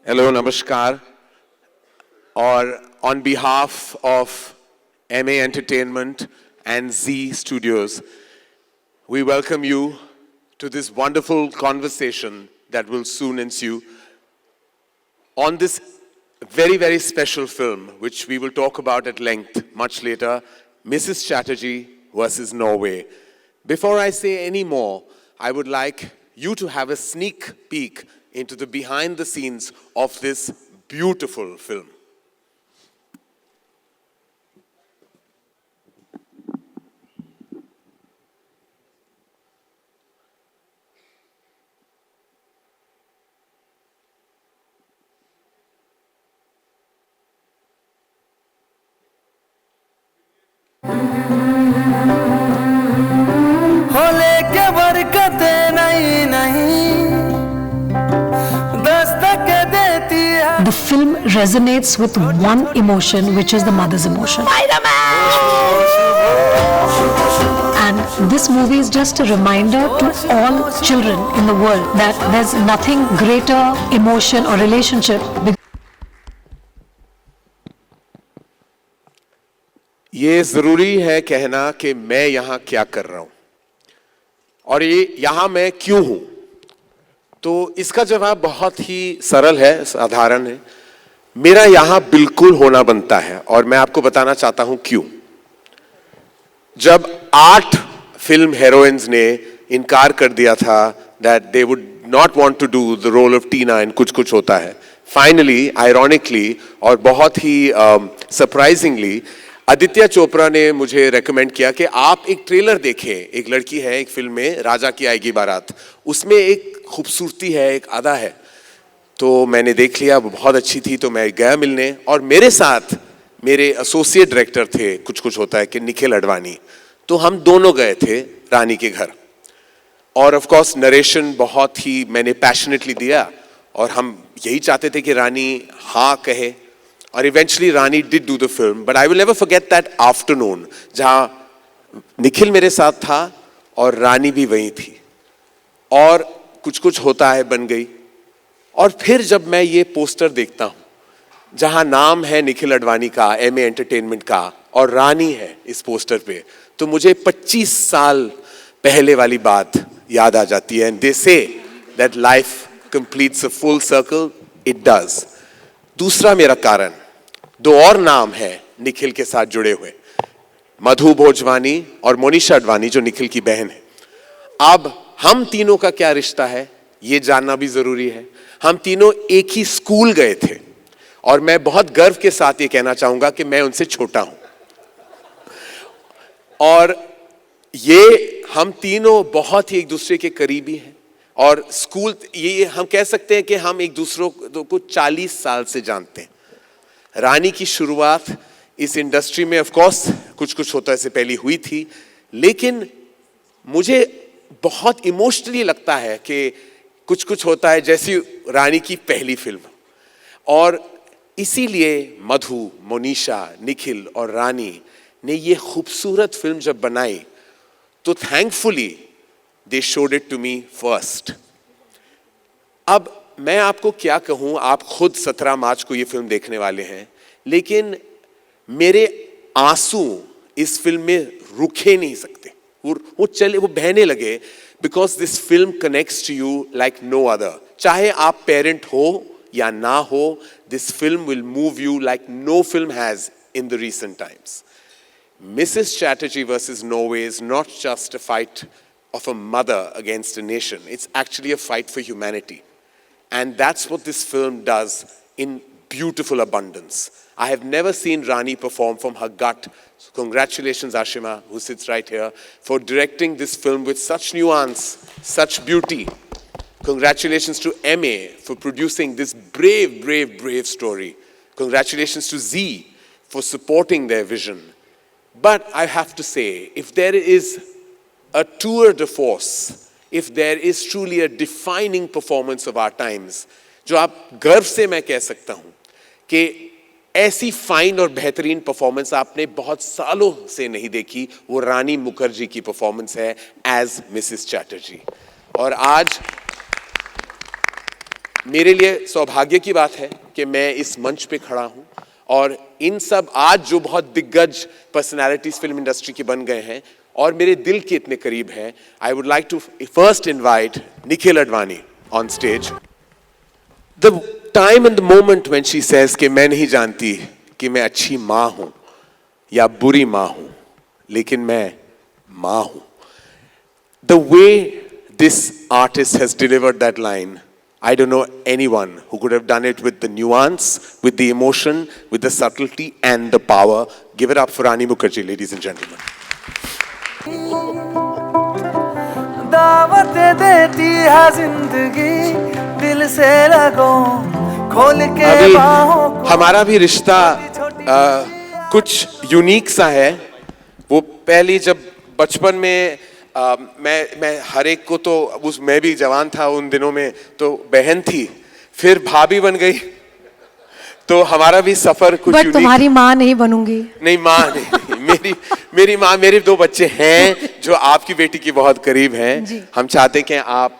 Hello, namaskar. Or on behalf of MA Entertainment and Z Studios, we welcome you to this wonderful conversation that will soon ensue on this very, very special film, which we will talk about at length much later, Mrs. Chatterjee versus Norway. Before I say any more, I would like you to have a sneak peek into the behind the scenes of this beautiful film. The film resonates with one emotion, which is the mother's emotion. And this movie is just a reminder to all children in the world that there's nothing greater emotion or relationship. ये जरूरी है कहना कि मैं यहाँ क्या कर रहा हूँ और ये यहाँ मैं क्यों हूँ। तो इसका जवाब बहुत ही सरल है, साधारण है। मेरा यहाँ बिल्कुल होना बनता है और मैं आपको बताना चाहता हूँ क्यों। जब 8 फिल्म हीरोइंस ने इनकार कर दिया था that they would not want to do the role of Tina in कुछ कुछ होता है, फाइनली आयरॉनिकली और बहुत ही सरप्राइजिंगली आदित्य चोपड़ा ने मुझे रेकमेंड किया कि आप एक ट्रेलर देखें। एक लड़की है एक फिल्म में राजा की आएगी बारात, उसमें एक खूबसूरती है, एक अदा है। तो मैंने देख लिया, वो बहुत अच्छी थी, तो मैं गया मिलने और मेरे साथ मेरे एसोसिएट डायरेक्टर थे कुछ कुछ होता है कि निखिल अडवाणी। तो हम दोनों गए थे रानी के घर और ऑफ कोर्स नरेशन बहुत ही मैंने पैशनेटली दिया और हम यही चाहते थे कि रानी हाँ कहे और eventually Rani did do the film. But I will never forget that afternoon जहाँ निखिल मेरे साथ था और रानी भी वहीं थी और कुछ कुछ होता है बन गई। और फिर जब मैं ये पोस्टर देखता हूँ जहाँ नाम है निखिल अडवाणी का, MA एंटरटेनमेंट का, और रानी है इस पोस्टर पे, तो मुझे 25 साल पहले वाली बात याद आ जाती है। And they say that life completes a full circle, it does. दूसरा मेरा कारण, 2 और नाम है निखिल के साथ जुड़े हुए, मधु भोजवानी और मोनिशा अडवाणी जो निखिल की बहन है। अब हम तीनों का क्या रिश्ता है ये जानना भी जरूरी है। हम तीनों एक ही स्कूल गए थे और मैं बहुत गर्व के साथ ये कहना चाहूंगा कि मैं उनसे छोटा हूं और ये हम तीनों बहुत ही एक दूसरे के करीबी हैं और स्कूल, ये हम कह सकते हैं कि हम एक दूसरों को 40 साल से जानते हैं। रानी की शुरुआत इस इंडस्ट्री में ऑफ कोर्स कुछ कुछ होता है से पहले हुई थी, लेकिन मुझे बहुत इमोशनली लगता है कि कुछ कुछ होता है जैसी रानी की पहली फिल्म। और इसीलिए मधु, मोनिशा, निखिल और रानी ने ये खूबसूरत फिल्म जब बनाई तो thankfully they showed it to me first. अब मैं आपको क्या कहूं, आप खुद 17 मार्च को ये फिल्म देखने वाले हैं, लेकिन मेरे आंसू इस फिल्म में रुके नहीं सकते, वो बहने लगे because this film connects to you like no other. चाहे आप पेरेंट हो या ना हो, this film will move you like no film has in the recent times. Mrs. Chatterjee versus Norway is not just a fight of a mother against a nation. It's actually a fight for humanity. And that's what this film does in beautiful abundance. I have never seen Rani perform from her gut. So congratulations, Ashima, who sits right here, for directing this film with such nuance, such beauty. Congratulations to MA for producing this brave, brave, brave story. Congratulations to Z for supporting their vision. But I have to say, if there is a tour de force, if there is truly a defining performance of our times, जो आप गर्व से मैं कह सकता हूं कि ऐसी फाइन और बेहतरीन परफॉर्मेंस आपने बहुत सालों से नहीं देखी, वो रानी मुखर्जी की परफॉर्मेंस है एज मिसेस चैटर्जी। और आज मेरे लिए सौभाग्य की बात है कि मैं इस मंच पे खड़ा हूं और इन सब आज जो बहुत दिग्गज पर्सनालिटीज फिल्म इंडस्ट्री के बन गए हैं और मेरे दिल के इतने करीब हैं, I would like to first invite Nikhil Advani on stage. The time and the moment when she says कि मैं नहीं जानती कि मैं अच्छी माँ हूं या बुरी माँ हूं, लेकिन मैं माँ हूं. The way this artist has delivered that line, I don't know anyone who could have done it with the nuance, with the emotion, with the subtlety and the power. Give it up for Rani Mukherjee, ladies and gentlemen. दावत देती है जिंदगी, दिल से लगो खोल के बाहों को. हमारा भी रिश्ता कुछ यूनिक सा है. वो पहली जब बचपन में मैं हर एक को तो मैं भी जवान था उन दिनों में, तो बहन थी, फिर भाभी बन गई, तो हमारा भी सफर कुछ यूनिक. तुम्हारी माँ नहीं बनूंगी. नहीं, माँ नहीं. मेरी माँ, मेरे 2 बच्चे हैं जो आपकी बेटी की बहुत करीब हैं. हम चाहते कि आप.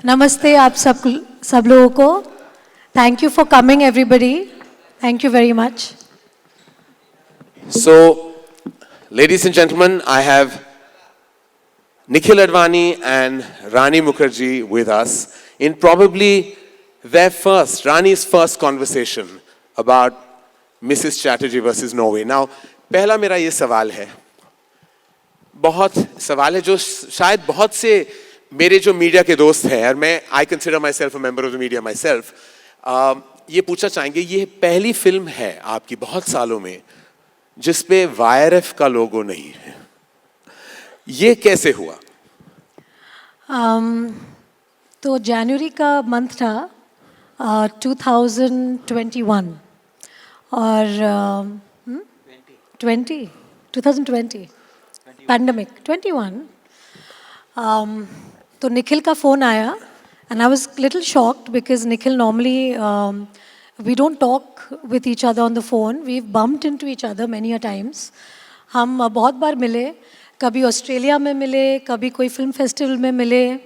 नमस्ते आप सब लोगों को. Thank you for coming everybody. Thank you very much. So, ladies and gentlemen, I have Nikhil Advani and Rani Mukherjee with us in probably Rani's first conversation about Mrs. Chatterjee versus Norway. Now, पहला मेरा ये सवाल है, बहुत सवाल है जो शायद बहुत से मेरे जो मीडिया के दोस्त हैं, और मैं I consider myself a member of the media myself, ये पूछना चाहेंगे, ये पहली फिल्म है आपकी बहुत सालों में जिसपे YRF का लोगो नहीं है. ये कैसे हुआ? तो जनवरी का मंथ था 2021 और 2020 पैंडमिक 21. तो निखिल का फ़ोन आया and I was little shocked because Nikhil normally we don't talk with each other on the phone. We've bumped into each other many a times. हम बहुत बार मिले, कभी ऑस्ट्रेलिया में मिले, कभी कोई फिल्म फेस्टिवल में मिले,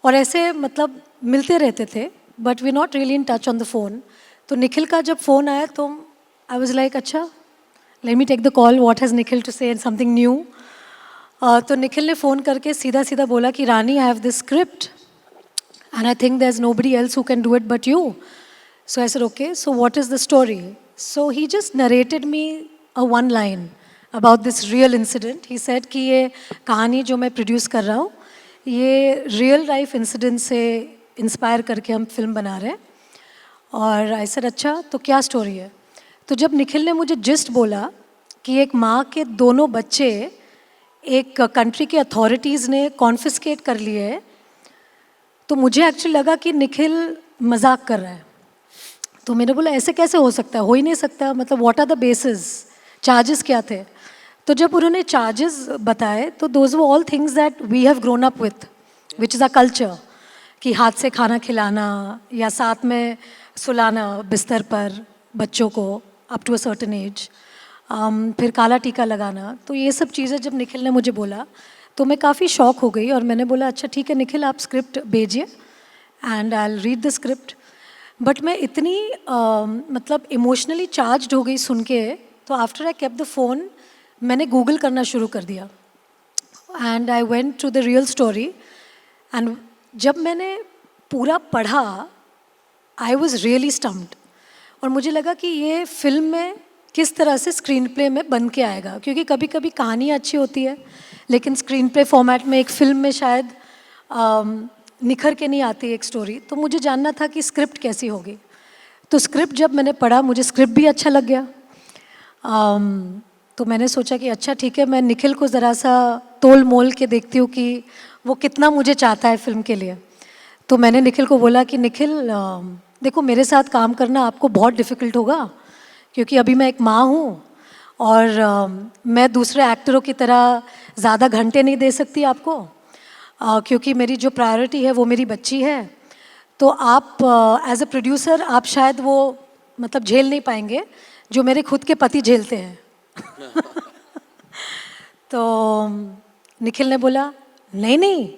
और ऐसे मतलब मिलते रहते थे, but we not really in touch on the phone. तो निखिल का जब फ़ोन आया तो आई वाज लाइक अच्छा, let me take the call, what has Nikhil to say, something new. तो निखिल ने फ़ोन करके सीधा सीधा बोला कि Rani, I have this script and I think there's nobody else who can do it but you. So I said, okay, so what is the story? So he just narrated me a one line about this real incident. He said कि ये कहानी जो मैं produce कर रहा हूँ, ये real life incident से इंस्पायर करके हम फिल्म बना रहे हैं. और I said, अच्छा, तो क्या स्टोरी है? तो जब निखिल ने मुझे जिस्ट बोला कि एक माँ के दोनों बच्चे एक कंट्री के अथॉरिटीज़ ने कॉन्फिस्केट कर लिए हैं, तो मुझे एक्चुअली लगा कि निखिल मजाक कर रहा है. तो मैंने बोला ऐसे कैसे हो सकता है, हो ही नहीं सकता, मतलब what are the basis, charges क्या थे. तो जब उन्होंने चार्जेस बताए तो those were all things that we have grown up with, which is a culture, कि हाथ से खाना खिलाना या साथ में सुलाना बिस्तर पर बच्चों को up to a certain age, फिर काला टीका लगाना. तो ये सब चीज़ें जब निखिल ने मुझे बोला तो मैं काफ़ी शॉक हो गई और मैंने बोला अच्छा ठीक है निखिल, आप स्क्रिप्ट भेजिए and I will read the script. But मैं इतनी मतलब इमोशनली चार्ज्ड हो गई सुन के, तो after I kept the phone मैंने गूगल करना शुरू कर दिया and I went to the real story. And जब मैंने पूरा पढ़ा आई वॉज रियली स्टम्प्ड, और मुझे लगा कि ये फिल्म में किस तरह से स्क्रीन प्ले में बन के आएगा, क्योंकि कभी कभी कहानी अच्छी होती है लेकिन स्क्रीन प्ले फॉर्मेट में एक फ़िल्म में शायद निखर के नहीं आती एक स्टोरी. तो मुझे जानना था कि स्क्रिप्ट कैसी होगी. तो स्क्रिप्ट जब मैंने पढ़ा मुझे स्क्रिप्ट भी अच्छा लग गया. तो मैंने सोचा कि अच्छा ठीक है, मैं निखिल को ज़रा सा तोल मोल के देखती हूँ कि वो कितना मुझे चाहता है फ़िल्म के लिए. तो मैंने निखिल को बोला कि निखिल देखो, मेरे साथ काम करना आपको बहुत डिफ़िकल्ट होगा, क्योंकि अभी मैं एक माँ हूँ और मैं दूसरे एक्टरों की तरह ज़्यादा घंटे नहीं दे सकती आपको, क्योंकि मेरी जो प्रायोरिटी है वो मेरी बच्ची है. तो आप एज अ प्रोड्यूसर आप शायद वो मतलब झेल नहीं पाएंगे जो मेरे खुद के पति झेलते हैं. तो निखिल ने बोला नहीं नहीं,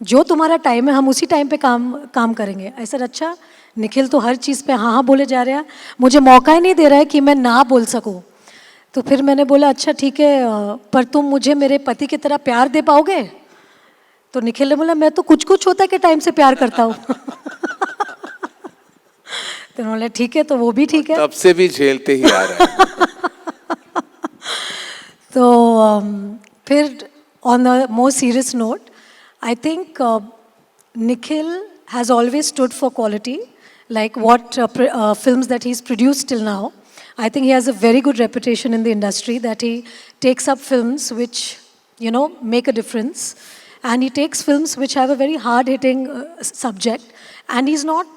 जो तुम्हारा टाइम है हम उसी टाइम पे काम करेंगे। I said अच्छा, निखिल तो हर चीज़ पे हाँ हाँ बोले जा रहा है, मुझे मौका ही नहीं दे रहा है कि मैं ना बोल सकूं। तो फिर मैंने बोला अच्छा ठीक है, पर तुम मुझे मेरे पति की तरह प्यार दे पाओगे? तो निखिल ने बोला मैं तो कुछ कुछ होता है के टाइम से प्यार करता हूँ। तो बोला ठीक है, तो वो भी ठीक है। तब से भी झेलते ही आ रहा है। तो फिर on a more serious note, I think Nikhil has always stood for quality, like what films that he's produced till now. I think he has a very good reputation in the industry that he takes up films which, you know, make a difference. And he takes films which have a very hard-hitting subject. And he's not,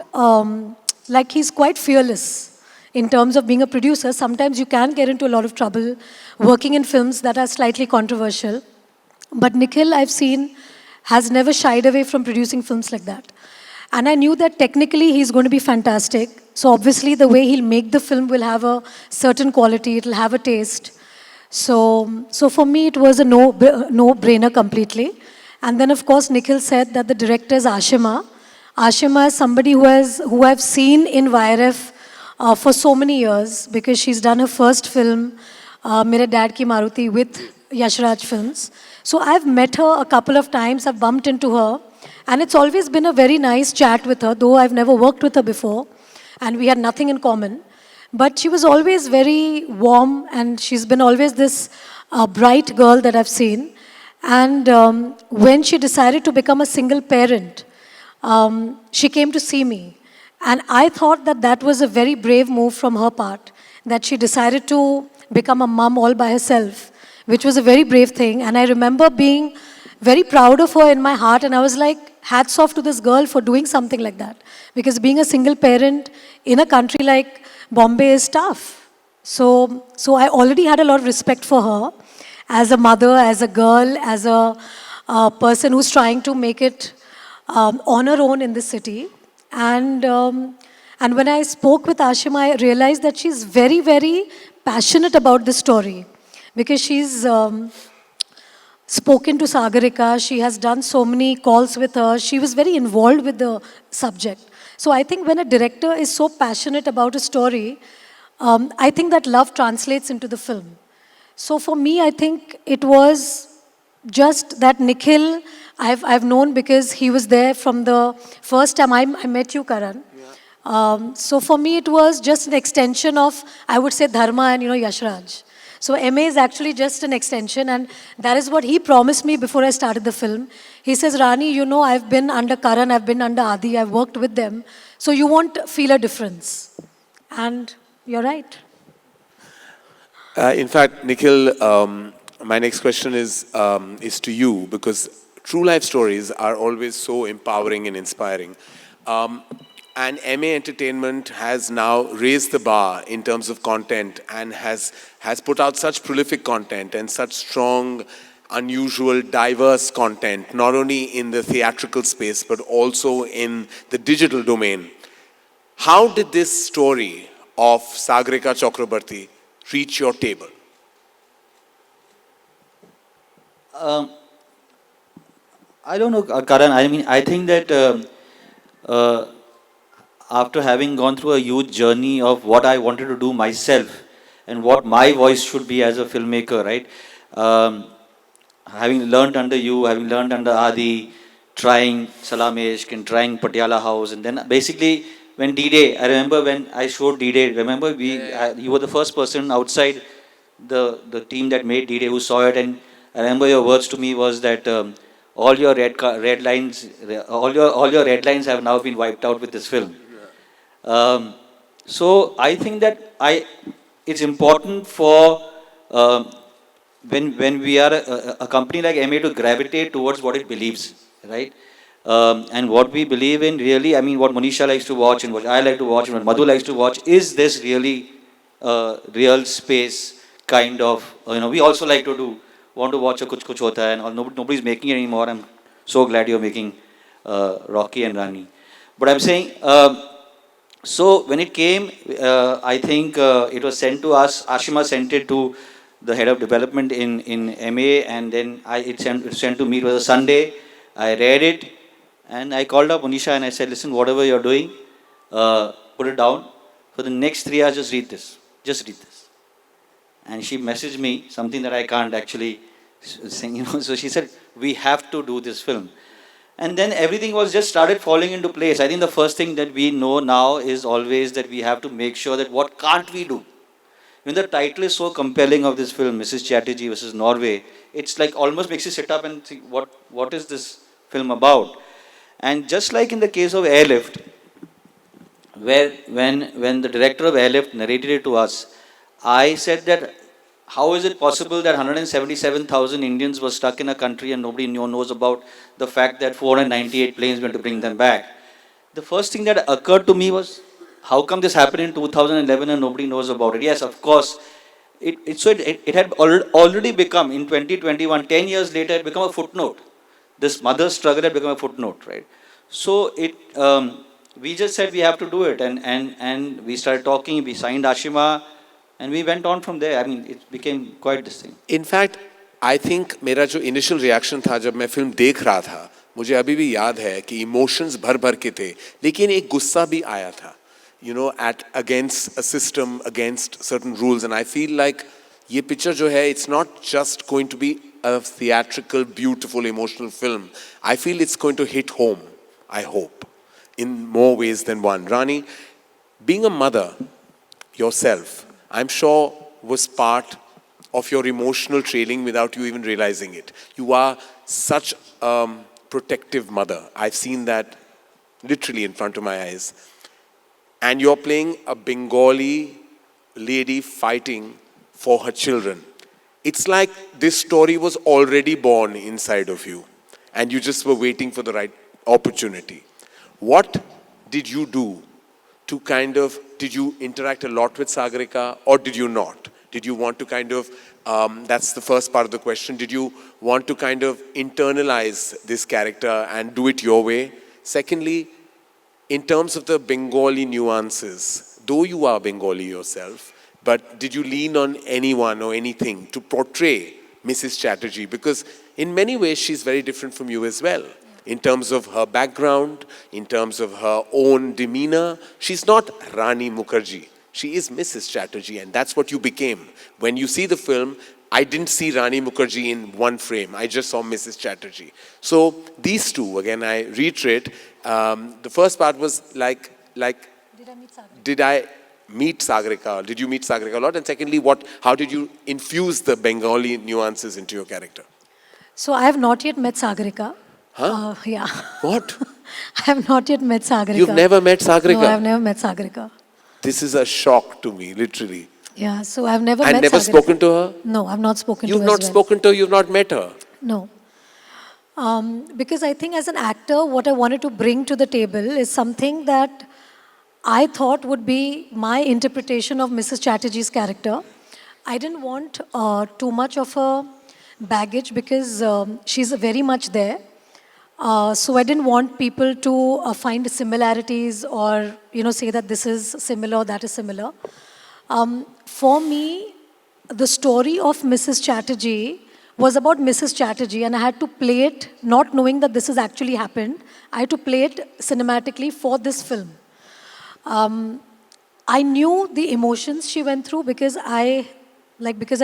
like he's quite fearless in terms of being a producer. Sometimes you can get into a lot of trouble working in films that are slightly controversial. But Nikhil, I've seen, has never shied away from producing films like that. And I knew that technically he's going to be fantastic. So obviously the way he'll make the film will have a certain quality, it'll have a taste. So for me it was a no-brainer completely. And then of course Nikhil said that the director is Ashima. Ashima is somebody who I've seen in YRF for so many years because she's done her first film, Mere Dad Ki Maruti, with Yashraj Films. So I've met her a couple of times, I've bumped into her, and it's always been a very nice chat with her, though I've never worked with her before, and we had nothing in common. But she was always very warm, and she's been always this bright girl that I've seen. And when she decided to become a single parent, she came to see me. And I thought that that was a very brave move from her part, that she decided to become a mom all by herself, which was a very brave thing. And I remember being very proud of her in my heart. And I was like, hats off to this girl for doing something like that. Because being a single parent in a country like Bombay is tough. So I already had a lot of respect for her as a mother, as a girl, as a person who's trying to make it on her own in the city. And when I spoke with Ashima, I realized that she's very, very passionate about this story. Because she's spoken to Sagarika, she has done so many calls with her, she was very involved with the subject. So I think when a director is so passionate about a story, I think that love translates into the film. So for me, I think it was just that Nikhil, I've known because he was there from the first time I met you, Karan. Yeah. So for me, it was just an extension of, I would say, Dharma and, Yashraj. So MA is actually just an extension, and that is what he promised me before I started the film. He says, Rani, I've been under Karan, I've been under Adi, I've worked with them, so you won't feel a difference. And you're right. In fact, Nikhil, my next question is to you, because true life stories are always so empowering and inspiring. And MA Entertainment has now raised the bar in terms of content and has put out such prolific content and such strong, unusual, diverse content, not only in the theatrical space, but also in the digital domain. How did this story of Sagarika Chakrabarti reach your table? I don't know, Karan. I mean, I think that after having gone through a huge journey of what I wanted to do myself and what my voice should be as a filmmaker, right? Having learned under you, having learned under Adi, trying Salam Ishq and trying Patiala House, and then basically when D-Day, I remember when I showed D-Day, remember you were the first person outside the team that made D-Day who saw it, and I remember your words to me was that all your red lines have now been wiped out with this film. So I think that it's important for when we are a company like MA to gravitate towards what it believes, right? And what we believe in really, I mean, what Monisha likes to watch and what I like to watch and what Madhu likes to watch is this really real space kind of, we also like to want to watch a Kuch Kuch Hota Hai, and nobody's making it anymore. I'm so glad you're making Rocky and Rani. But I'm saying, so when it came, I think it was sent to us. Ashima sent it to the head of development in MA, and then it sent to me. It was a Sunday. I read it, and I called up Monisha and I said, listen, whatever you're doing, put it down. For the next 3 hours, just read this. Just read this. And she messaged me something that I can't actually sing, So she said, we have to do this film. And then everything was just started falling into place. I think the first thing that we know now is always that we have to make sure that what can't we do? When the title is so compelling of this film, Mrs. Chatterjee versus Norway, it's like almost makes you sit up and think, what is this film about? And just like in the case of Airlift, where when the director of Airlift narrated it to us, I said that how is it possible that 177,000 Indians were stuck in a country and nobody knows about the fact that 498 planes went to bring them back? The first thing that occurred to me was, how come this happened in 2011 and nobody knows about it? Yes, of course, it had already become, in 2021, 10 years later, it became a footnote. This mother's struggle had become a footnote, right? So we just said we have to do it, and we started talking, we signed Ashima, and we went on from there. I mean, it became quite this thing. In fact, I think मेरा जो initial reaction था जब मैं film देख रहा था, मुझे अभी भी याद है कि emotions भर भर के थे, लेकिन एक गुस्सा भी आया था, against a system, against certain rules, and I feel like ये picture जो है, it's not just going to be a theatrical, beautiful, emotional film. I feel it's going to hit home, I hope, in more ways than one. Rani, being a mother yourself, I'm sure was part of your emotional training without you even realizing it. You are such a protective mother. I've seen that literally in front of my eyes. And you're playing a Bengali lady fighting for her children. It's like this story was already born inside of you, and you just were waiting for the right opportunity. What did you do to did you interact a lot with Sagarika, or did you not? Did you want to that's the first part of the question, did you want to internalize this character and do it your way? Secondly, in terms of the Bengali nuances, though you are Bengali yourself, but did you lean on anyone or anything to portray Mrs. Chatterjee? Because in many ways, she's very different from you as well. In terms of her background, in terms of her own demeanor, she's not Rani Mukherjee. She is Mrs. Chatterjee, and that's what you became. When you see the film, I didn't see Rani Mukherjee in one frame. I just saw Mrs. Chatterjee. So these two, again, I reiterate, the first part was like did I meet Sagarika? Did you meet Sagarika a lot? And secondly, how did you infuse the Bengali nuances into your character? So I have not yet met Sagarika. Huh? Yeah. What? I have not yet met Sagarika. You've never met Sagarika? No, I have never met Sagarika. This is a shock to me, literally. Yeah, so I've never met And never Sagarika. spoken to her? No, I've not spoken to her. You've not spoken to her, you've not met her? No. Because I think as an actor, what I wanted to bring to the table is something that I thought would be my interpretation of Mrs. Chatterjee's character. I didn't want too much of a baggage because she's very much there. So I didn't want people to find similarities or say that this is similar, that is similar. For me, the story of Mrs. Chatterjee was about Mrs. Chatterjee, and I had to play it not knowing that this has actually happened. I had to play it cinematically for this film. I knew the emotions she went through because I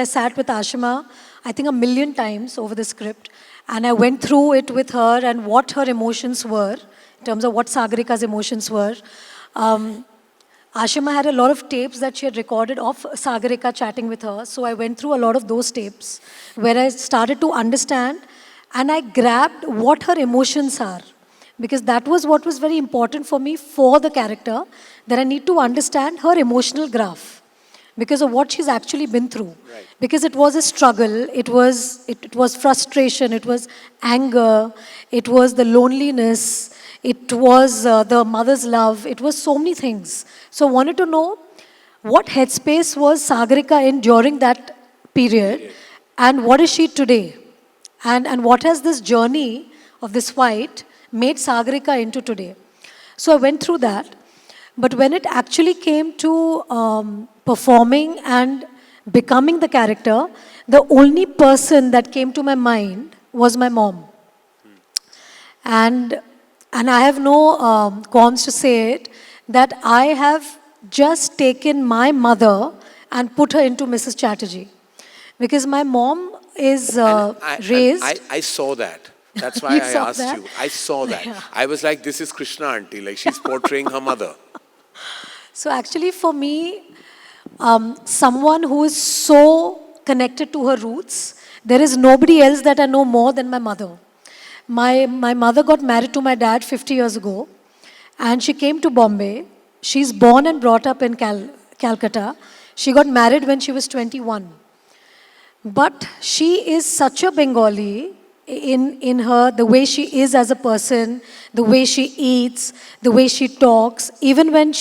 sat with Ashima, I think 1,000,000 times over the script, and I went through it with her and what her emotions were, in terms of what Sagarika's emotions were. Ashima had a lot of tapes that she had recorded of Sagarika chatting with her, so I went through a lot of those tapes where I started to understand and I grabbed what her emotions are. Because that was what was very important for me for the character, that I need to understand her emotional graph because of what she's actually been through. Right. Because it was a struggle, it was frustration, it was anger, it was the loneliness, it was the mother's love, it was so many things. So I wanted to know what headspace was Sagarika in during that period and what is she today? And what has this journey of this fight made Sagarika into today? So I went through that. But when it actually came to performing and becoming the character, the only person that came to my mind was my mom. And I have no qualms to say it, that I have just taken my mother and put her into Mrs. Chatterjee. Because my mom is raised... I saw that. That's why You I saw asked that? you. I saw that. Yeah. I was like, this is Krishna auntie, like she's portraying her mother. So actually for me, someone who is so connected to her roots, there is nobody else that I know more than my mother. My mother got married to my dad 50 years ago, and she came to Bombay. She's born and brought up in Calcutta. She got married when she was 21. But she is such a Bengali in her, the way she is as a person, the way she eats, the way she talks. Even when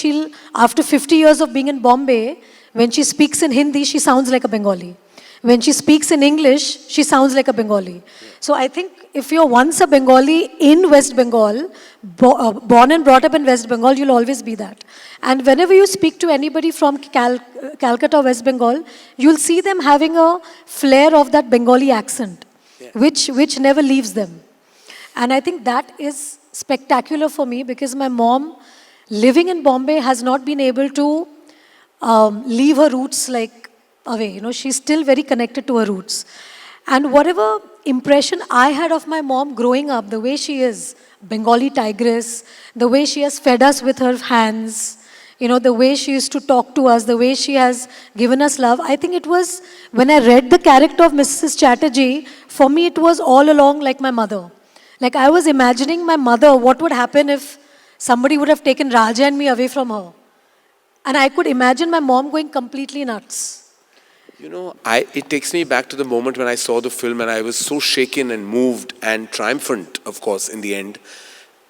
after 50 years of being in Bombay, when she speaks in Hindi, she sounds like a Bengali. When she speaks in English, she sounds like a Bengali. So I think if you're once a Bengali in West Bengal, born and brought up in West Bengal, you'll always be that. And whenever you speak to anybody from Calcutta, West Bengal, you'll see them having a flair of that Bengali accent, which never leaves them. And I think that is spectacular for me, because my mom, living in Bombay, has not been able to leave her roots away. You know, she's still very connected to her roots. And whatever impression I had of my mom growing up, the way she is, Bengali tigress, the way she has fed us with her hands, you know, the way she used to talk to us, the way she has given us love. I think it was, when I read the character of Mrs. Chatterjee, for me it was all along like my mother. Like I was imagining my mother, what would happen if somebody would have taken Raja and me away from her. And I could imagine my mom going completely nuts. You know, it takes me back to the moment when I saw the film and I was so shaken and moved and triumphant, of course, in the end.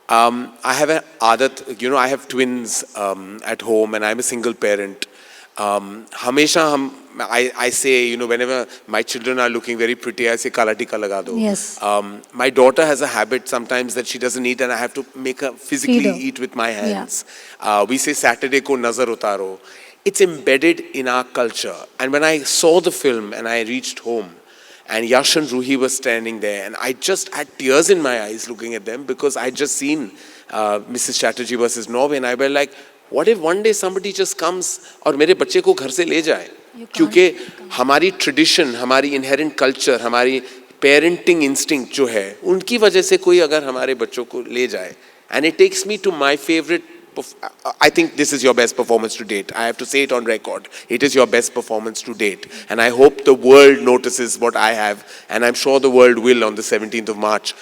I have an adat, you know, I have twins at home and I'm a single parent. Hamesha I say, you know, whenever my children are looking very pretty, I say kala tika laga do. Yes. My daughter has a habit sometimes that she doesn't eat and I have to make her physically eat with my hands. Yeah. We say Saturday ko nazar utaro. It's embedded in our culture. And when I saw the film and I reached home, and Yash and Ruhi were standing there, and I just had tears in my eyes looking at them, because I'd just seen Mrs. Chatterjee versus Norway, and I was like, what if one day somebody just comes और मेरे बच्चे को घर से ले जाए? क्योंकि हमारी tradition, हमारी inherent culture, हमारी parenting instinct जो है, उनकी वजह से कोई अगर हमारे बच्चों को ले जाए, and it takes me to my favorite. I think this is your best performance to date. I have to say it on record. It is your best performance to date. And I hope the world notices what I have. And I'm sure the world will on the 17th of March.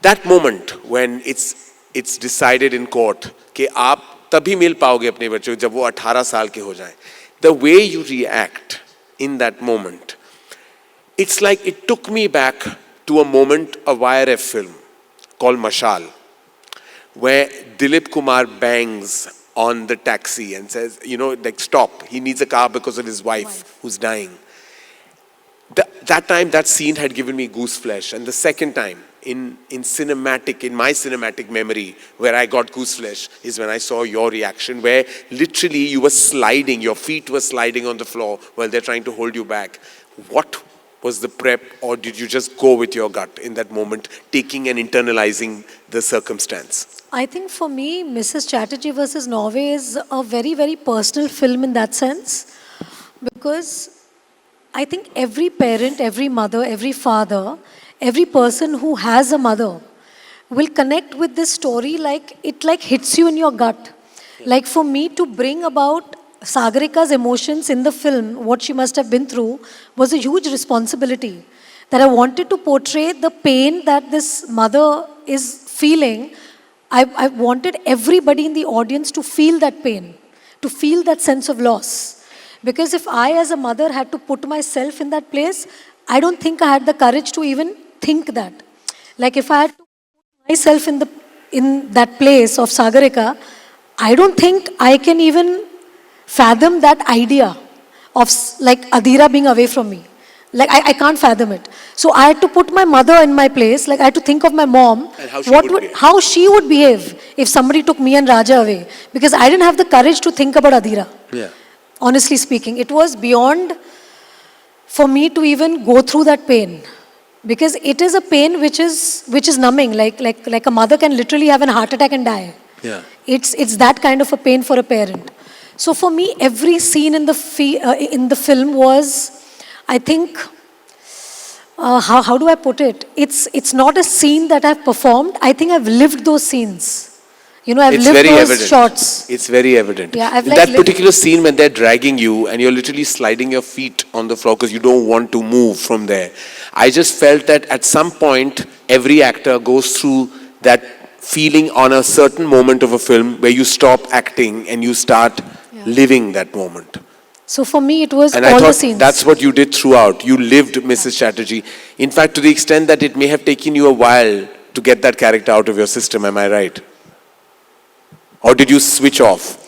That moment when it's decided in court कि आप तभी मिल पाओगे अपने बच्चों जब वो 18 साल के हो जाएं. The way you react in that moment, it's like it took me back to a moment, a YRF film called Mashal, where Dilip Kumar bangs on the taxi and says, you know, like, stop. He needs a car because of his wife who's dying. That time, that scene had given me goose flesh. And the second time, in my cinematic memory, where I got goose flesh, is when I saw your reaction, where literally you were sliding, your feet were sliding on the floor while they're trying to hold you back. What was the prep, or did you just go with your gut in that moment, taking and internalizing the circumstance? I think for me, Mrs. Chatterjee versus Norway is a very, very personal film in that sense, because I think every parent, every mother, every father, every person who has a mother will connect with this story like it hits you in your gut. Like for me to bring about Sagarika's emotions in the film, what she must have been through, was a huge responsibility. That I wanted to portray the pain that this mother is feeling. I wanted everybody in the audience to feel that pain, to feel that sense of loss. Because if I as a mother had to put myself in that place, I don't think I had the courage to even think that. Like if I had to put myself in that place of Sagarika, I don't think I can even fathom that idea of like Adira being away from me. Like I can't fathom it. So I had to put my mother in my place. Like I had to think of my mom. And how she would behave if somebody took me and Raja away. Because I didn't have the courage to think about Adira. Yeah. Honestly speaking, it was beyond for me to even go through that pain. because it is a pain which is numbing. Like a mother can literally have a heart attack and die. Yeah. It's that kind of a pain for a parent. So for me, every scene in the film was, I think, how do I put it? It's not a scene that I've performed. I think I've lived those scenes. You know, I've It's lived very those evident. shots. It's very evident. Yeah, I've In like that lived- particular scene when they're dragging you and you're literally sliding your feet on the floor because you don't want to move from there. I just felt that at some point, every actor goes through that feeling on a certain moment of a film where you stop acting and you start living that moment. So for me, it was And all I the thought scenes. that's what you did throughout. You lived Mrs. Chatterjee. In fact, to the extent that it may have taken you a while to get that character out of your system, am I right? Or did you switch off?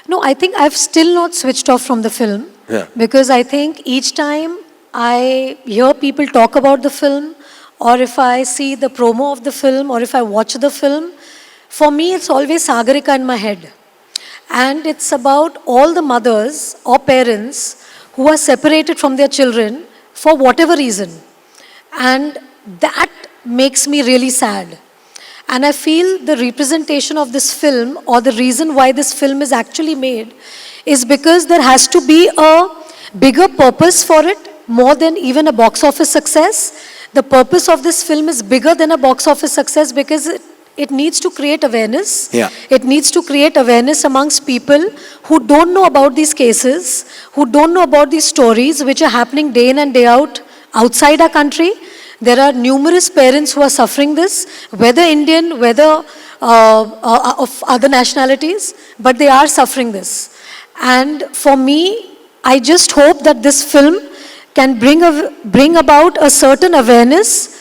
No, I think I've still not switched off from the film. Yeah. Because I think each time I hear people talk about the film, or if I see the promo of the film, or if I watch the film, for me it's always Sagarika in my head. And it's about all the mothers or parents who are separated from their children for whatever reason. And that makes me really sad. And I feel the representation of this film, or the reason why this film is actually made, is because there has to be a bigger purpose for it, more than even a box office success. The purpose of this film is bigger than a box office success because it needs to create awareness. Yeah. It needs to create awareness amongst people who don't know about these cases, who don't know about these stories which are happening day in and day out outside our country. There are numerous parents who are suffering this, whether Indian, whether of other nationalities, but they are suffering this. And for me, I just hope that this film can bring about a certain awareness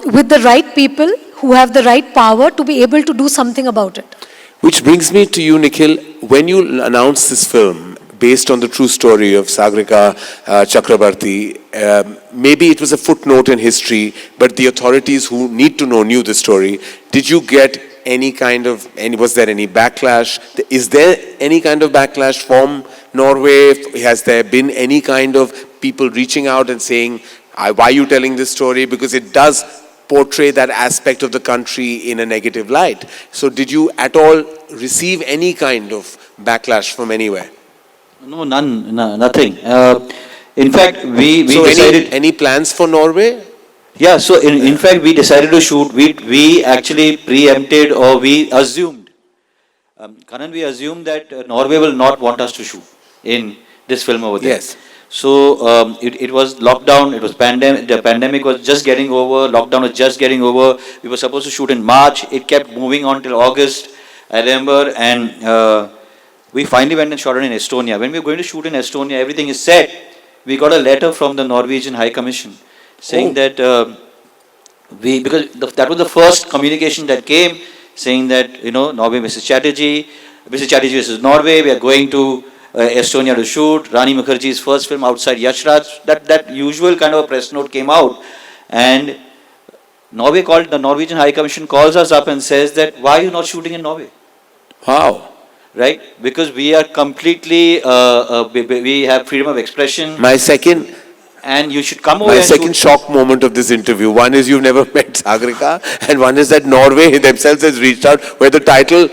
with the right people who have the right power to be able to do something about it. Which brings me to you, Nikhil. When you announced this film, based on the true story of Sagarika Chakrabarti, maybe it was a footnote in history, but the authorities who need to know knew the story. Did you get was there any backlash? Is there any kind of backlash from Norway? Has there been any kind of people reaching out and saying, why are you telling this story? Because it does portray that aspect of the country in a negative light. So did you at all receive any kind of backlash from anywhere? No, none, nothing. In fact, we So decided. any plans for Norway? Yeah, so in fact, we decided to shoot. We actually preempted, or we assumed. Kanan, we assumed that Norway will not want us to shoot in this film over there. Yes. So it was lockdown. It was pandemic. The pandemic was just getting over. Lockdown was just getting over. We were supposed to shoot in March. It kept moving on till August. I remember, and we finally went and shot it in Estonia. When we were going to shoot in Estonia, everything is set. We got a letter from the Norwegian High Commission saying that that was the first communication that came, saying that, Norway, Mrs. Chatterjee versus Norway, we are going to Estonia to shoot. Rani Mukherjee's first film outside Yashraj. That usual kind of a press note came out, and the Norwegian High Commission calls us up and says that, why are you not shooting in Norway? Wow. Right? Because we are completely, we have freedom of expression. And you should come over My and second shoot. shock moment of this interview, one is you've never met Sagarika, and one is that Norway themselves has reached out, where the title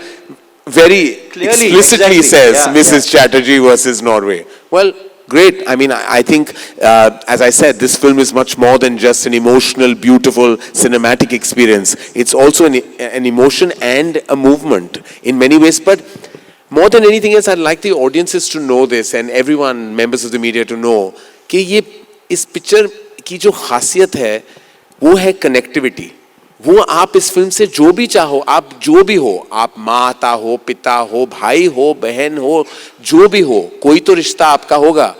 very Clearly, explicitly exactly. says Yeah, Mrs. Chatterjee versus Norway. Well, great. I mean, I think, as I said, this film is much more than just an emotional, beautiful, cinematic experience. It's also an emotion and a movement in many ways. But more than anything else, I'd like the audiences to know this, and everyone, members of the media, to know कि इस picture की जो खासियत है वो है connectivity. वो आप इस फिल्म से जो भी चाहो, आप जो भी हो, आप माता हो, पिता हो, भाई हो, बहन हो, जो भी हो, कोई तो रिश्ता आपका होगा,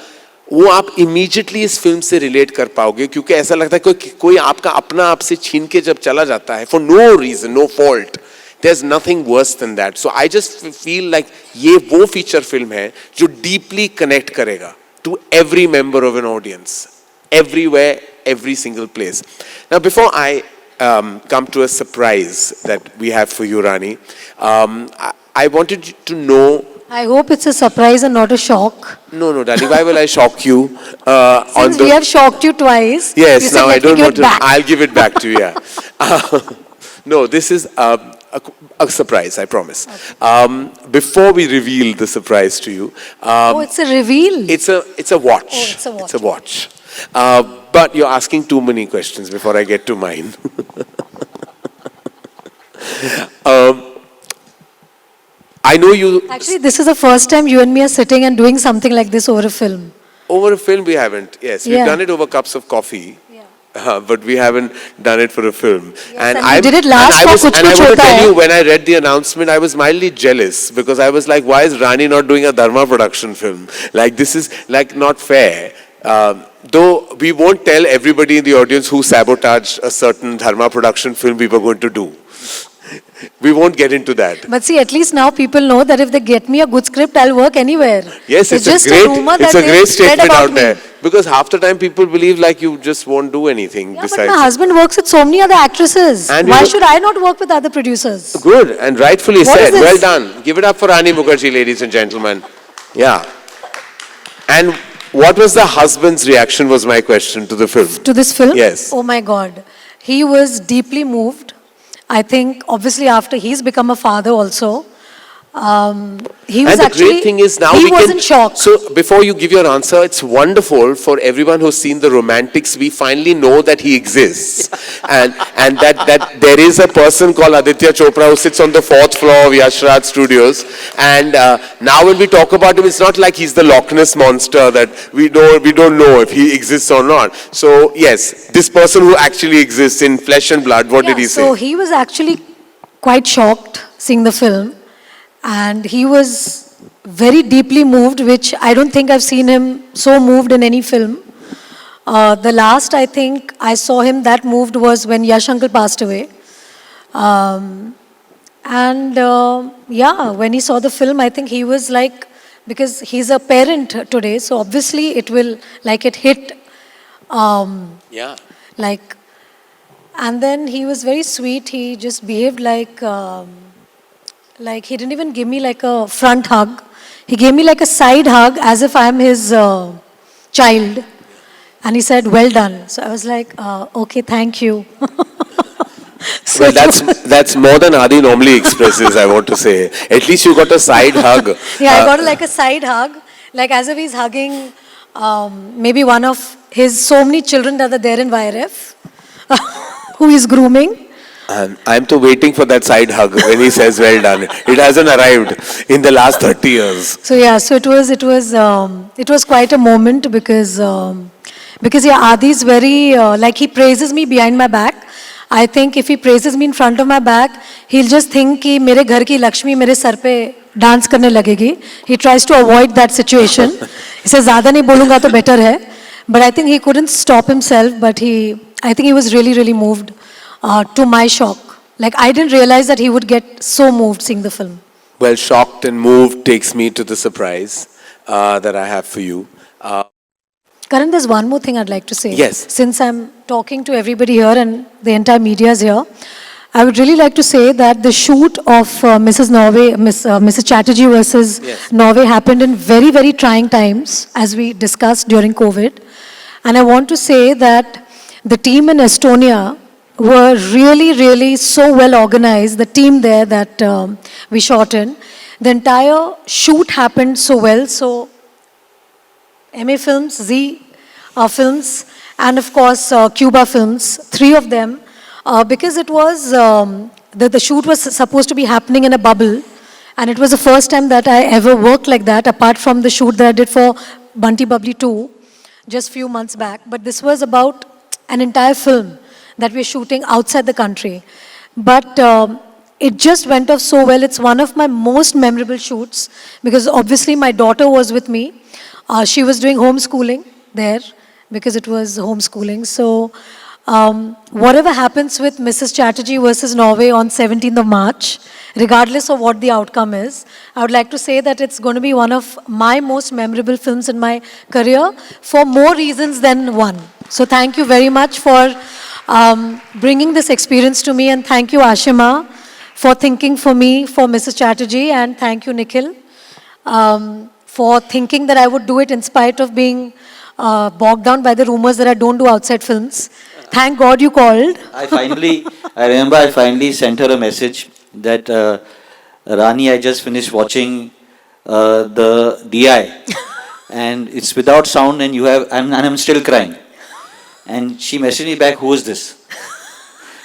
वो आप इमीडिएटली इस फिल्म से रिलेट कर पाओगे, क्योंकि ऐसा लगता है कोई आपका अपना आपसे छीन के जब चला जाता है, for no reason, no fault. There's nothing worse than that. So I just feel like ये वो फीचर फिल्म है जो डीपली कनेक्ट करेगा to every member of an audience, everywhere, every single place. Now, before I come to a surprise that we have for you, Rani, I wanted you to know I hope it's a surprise and not a shock. No, darling. Why will I shock you? Since we have shocked you twice. Yes, you said, now I "Let me don't give want it to. back." I'll give it back to you. Yeah. No, this is a surprise. I promise. Before we reveal the surprise to you, Oh, it's a reveal. it's a watch. Oh, it's a watch. It's a watch. But you're asking too many questions before I get to mine. I know you. Actually, this is the first time you and me are sitting and doing something like this over a film. Over a film, we haven't. Yes, we've Yeah. done it over cups of coffee. Yeah. But we haven't done it for a film. and we did it last and I for Kuch and I Kuch want to Hota tell Hai. you, when I read the announcement, I was mildly jealous because I was like, why is Rani not doing a Dharma production film? Like, this is like not fair. Though we won't tell everybody in the audience who sabotaged a certain Dharma production film we were going to do. We won't get into that. But see, at least now people know that if they get me a good script, I'll work anywhere. Yes, it's just a great, rumor it's that a they great said statement about out there. me. Because half the time people believe like you just won't do anything Yeah, but besides. my husband works with so many other actresses. And Why you- should I not work with other producers? Good, and rightfully What is said. this? Well done. Give it up for Rani Mukherjee, ladies and gentlemen. Yeah. And what was the husband's reaction was my question to the film. To this film? Yes. Oh my God. He was deeply moved. I think obviously after he's become a father also. He was And the actually, great thing is now he we was can. in shock. So before you give your answer, it's wonderful for everyone who's seen the romantics. We finally know that he exists, and that there is a person called Aditya Chopra who sits on the 4th floor of Yash Raj Studios. And now when we talk about him, it's not like he's the Loch Ness monster that we don't know if he exists or not. So yes, this person who actually exists in flesh and blood. What did he say? So he was actually quite shocked seeing the film. And he was very deeply moved, which I don't think I've seen him so moved in any film. The last I think I saw him that moved was when Yash uncle passed away. Yeah, when he saw the film, I think he was like, because he's a parent today, so obviously it will, like it hit, Yeah. like, and then he was very sweet. He just behaved like he didn't even give me like a front hug. He gave me like a side hug as if I'm his child. And he said, "Well done." So I was like, okay, thank you. So Well, that's more than Adi normally expresses, I want to say. At least you got a side hug. yeah, I got like a side hug, like as if he's hugging maybe one of his so many children that are there in YRF, who he's grooming. And I'm too waiting for that side hug when he says well done. It hasn't arrived in the last 30 years. So yeah, so it was quite a moment because yeah, Adi's very like he praises me behind my back. I think if he praises me in front of my back, he'll just think कि मेरे घर की लक्ष्मी मेरे sir पे dance करने लगेगी. He tries to avoid that situation. He says ज़्यादा नहीं बोलूँगा तो better है. But I think he couldn't stop himself. But I think he was really, really moved. To my shock. Like, I didn't realize that he would get so moved seeing the film. Well, shocked and moved takes me to the surprise that I have for you. Karan, there's one more thing I'd like to say. Yes. Since I'm talking to everybody here and the entire media is here, I would really like to say that the shoot of Mrs. Chatterjee versus Yes. Norway happened in very, very trying times, as we discussed during COVID. And I want to say that the team in Estonia were really, really so well organized, the team there that we shot in. The entire shoot happened so well. So, MA Films, Z Films, and of course Cuba Films, 3 of them, because it was, the shoot was supposed to be happening in a bubble, and it was the first time that I ever worked like that, apart from the shoot that I did for Bunty Bubbly 2, just few months back. But this was about an entire film that we're shooting outside the country. But it just went off so well. It's one of my most memorable shoots because obviously my daughter was with me. She was doing homeschooling there because it was homeschooling. So whatever happens with Mrs. Chatterjee versus Norway on 17th of March, regardless of what the outcome is, I would like to say that it's going to be one of my most memorable films in my career for more reasons than one. So thank you very much for bringing this experience to me, and thank you Ashima for thinking for me for Mrs. Chatterjee, and thank you Nikhil for thinking that I would do it in spite of being bogged down by the rumors that I don't do outside films. Thank God you called. I remember I finally sent her a message that, Rani, I just finished watching the DI and it's without sound and I'm still crying. And she messaged me back, who is this?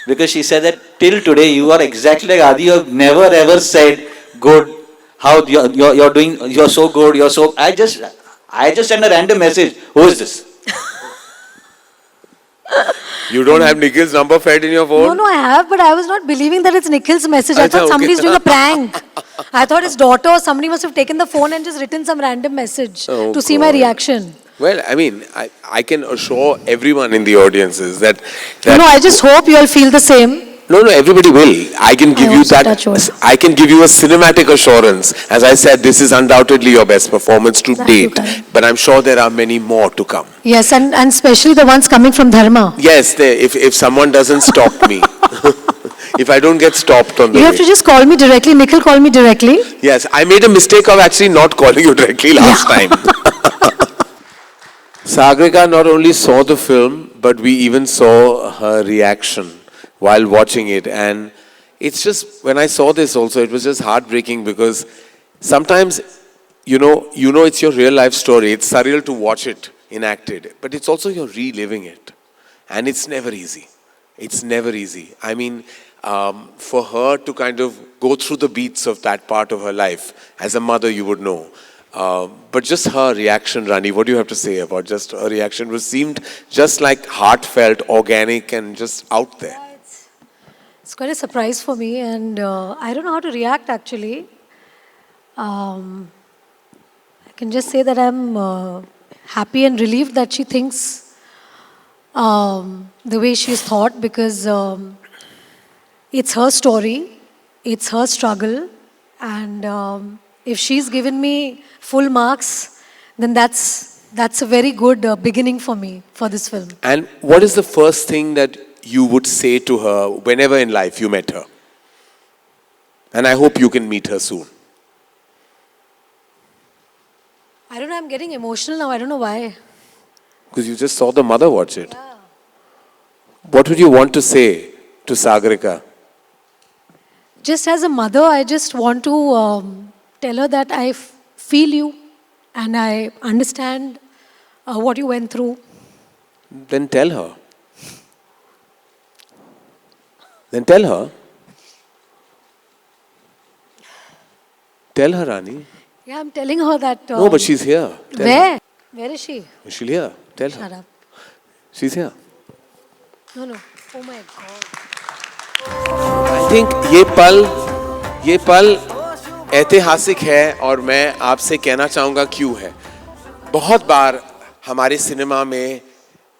Because she said that till today you are exactly like Adi, you have never ever said, good, how you're doing, you're so good, you're so, I just sent a random message, who is this? You don't have Nikhil's number fed in your phone? No, I have, but I was not believing that it's Nikhil's message. I Acha, thought somebody's okay. doing a prank. I thought his daughter or somebody must have taken the phone and just written some random message Oh, to see my God. reaction. Well, I mean, I can assure everyone in the audiences that No, I just hope you all feel the same. no, everybody will. I can give you also that. touch wood. I can give you a cinematic assurance. As I said, this is undoubtedly your best performance to Thank you, date. Karan. But I'm sure there are many more to come. Yes, and especially the ones coming from Dharma. Yes, if someone doesn't stop me, if I don't get stopped on the You have way. to just call me directly. Nikhil, call me directly. Yes, I made a mistake of actually not calling you directly last time. Sagrika not only saw the film, but we even saw her reaction while watching it. And it's just, when I saw this also, it was just heartbreaking because sometimes, you know it's your real life story. It's surreal to watch it enacted, but it's also you're reliving it. And it's never easy. It's never easy. I mean, for her to kind of go through the beats of that part of her life, as a mother you would know. But just her reaction, Rani, what do you have to say about just her reaction? It seemed just like heartfelt, organic, and just out there. It's quite a surprise for me, and I don't know how to react actually. I can just say that I'm happy and relieved that she thinks the way she's thought, because it's her story, it's her struggle, and if she's given me full marks, then that's a very good beginning for me for this film. And what is the first thing that you would say to her whenever in life you met her? And I hope you can meet her soon. I don't know, I'm getting emotional now, I don't know why. Because you just saw the mother watch it. What would you want to say to Sagarika? Just as a mother, I just want to tell her that I feel you and I understand what you went through. Then tell her. Then tell her. Tell her, Rani. Yeah, I'm telling her that. No, but she's here. Tell Where? her. Where is she? She'll hear. Tell Shut her. up. She's here. No. Oh my God. I think ये पल ऐतिहासिक है और मैं आपसे कहना चाहूँगा क्यों है. बहुत बार हमारे सिनेमा में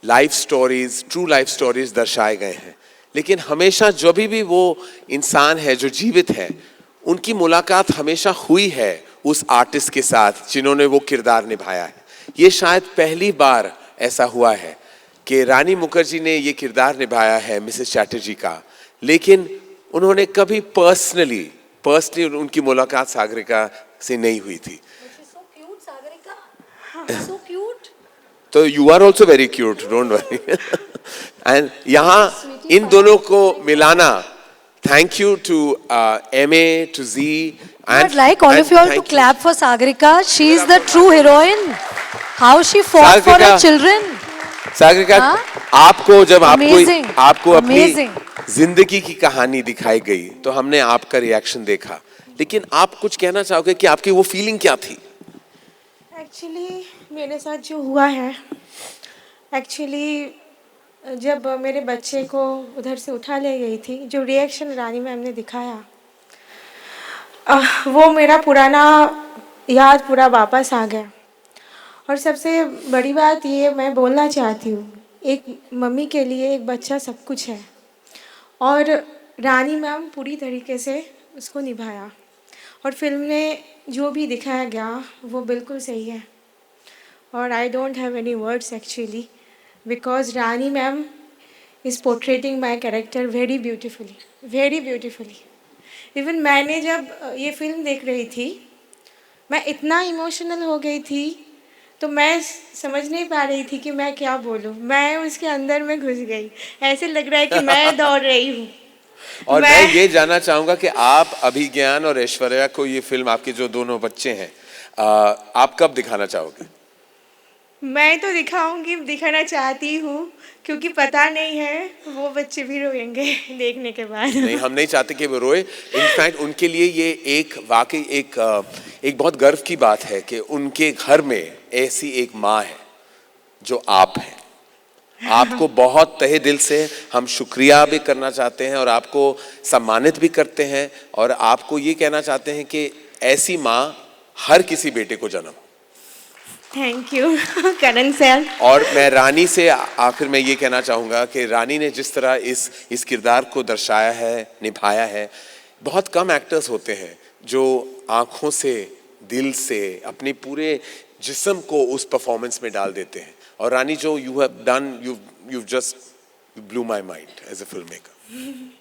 life stories, true life stories दर्शाए गए हैं, लेकिन हमेशा जो भी वो इंसान है जो जीवित है, उनकी मुलाकात हमेशा हुई है उस आर्टिस्ट के साथ जिन्होंने वो किरदार निभाया है. ये शायद पहली बार ऐसा हुआ है कि रानी मुखर्जी ने ये किरदार निभाया है मिसेस चैटर्जी का, लेकिन उन्होंने कभी पर्सनली उनकी मुलाकात सागरिका से नहीं हुई थी. So cute. तो you are also very cute, don't worry. And यहाँ इन दोनों को मिलाना, thank you to MA, to Z. I'd like all of you all to clap for Sagarika. She is the true heroine. How she fought for her children. Sagarika, आपको जब आपको अपनी Amazing. जिंदगी की कहानी दिखाई गई तो हमने आपका रिएक्शन देखा, लेकिन आप कुछ कहना चाहोगे कि आपकी वो फीलिंग क्या थी? एक्चुअली मेरे साथ जो हुआ है, एक्चुअली जब मेरे बच्चे को उधर से उठा ले गई थी, जो रिएक्शन रानी मैम ने दिखाया, वो मेरा पुराना याद पूरा वापस आ गया. और सबसे बड़ी बात ये मैं बोलना चाहती हूँ, एक मम्मी के लिए एक बच्चा सब कुछ है, और रानी मैम पूरी तरीके से उसको निभाया, और फिल्म में जो भी दिखाया गया वो बिल्कुल सही है. और I don't have any words actually, because Rani ma'am is portraying my character very beautifully. Even मैंने जब ये फिल्म देख रही थी मैं इतना इमोशनल हो गई थी, तो मैं समझ नहीं पा रही थी कि मैं क्या बोलूं। मैं उसके अंदर में घुस गई, ऐसे लग रहा है कि मैं दौड़ रही हूँ। और मैं ये जानना चाहूंगा कि आप अभिज्ञान और ऐश्वर्या को ये फिल्म, आपके जो दोनों बच्चे हैं, आप कब दिखाना चाहोगे? मैं तो दिखाना चाहती हूँ, क्योंकि पता नहीं है वो बच्चे भी रोएंगे देखने के बाद। नहीं, हम नहीं चाहते कि वो रोए। इनफैक्ट उनके लिए ये एक वाकई एक बहुत गर्व की बात है कि उनके घर में ऐसी एक माँ है जो आप हैं। आपको बहुत तहे दिल से हम शुक्रिया भी करना चाहते हैं और आपको सम्मानित भी करते हैं, और आपको ये कहना चाहते हैं कि ऐसी माँ हर किसी बेटे को जन्म। Thank you Karan sir. और मैं रानी से आखिर में ये कहना चाहूँगा कि रानी ने जिस तरह इस किरदार को दर्शाया है, निभाया है, बहुत कम एक्टर्स होते हैं जो आँखों से, दिल से, अपने पूरे जिस्म को उस परफॉर्मेंस में डाल देते हैं। और रानी, जो you have done, you just blew my mind as a film maker.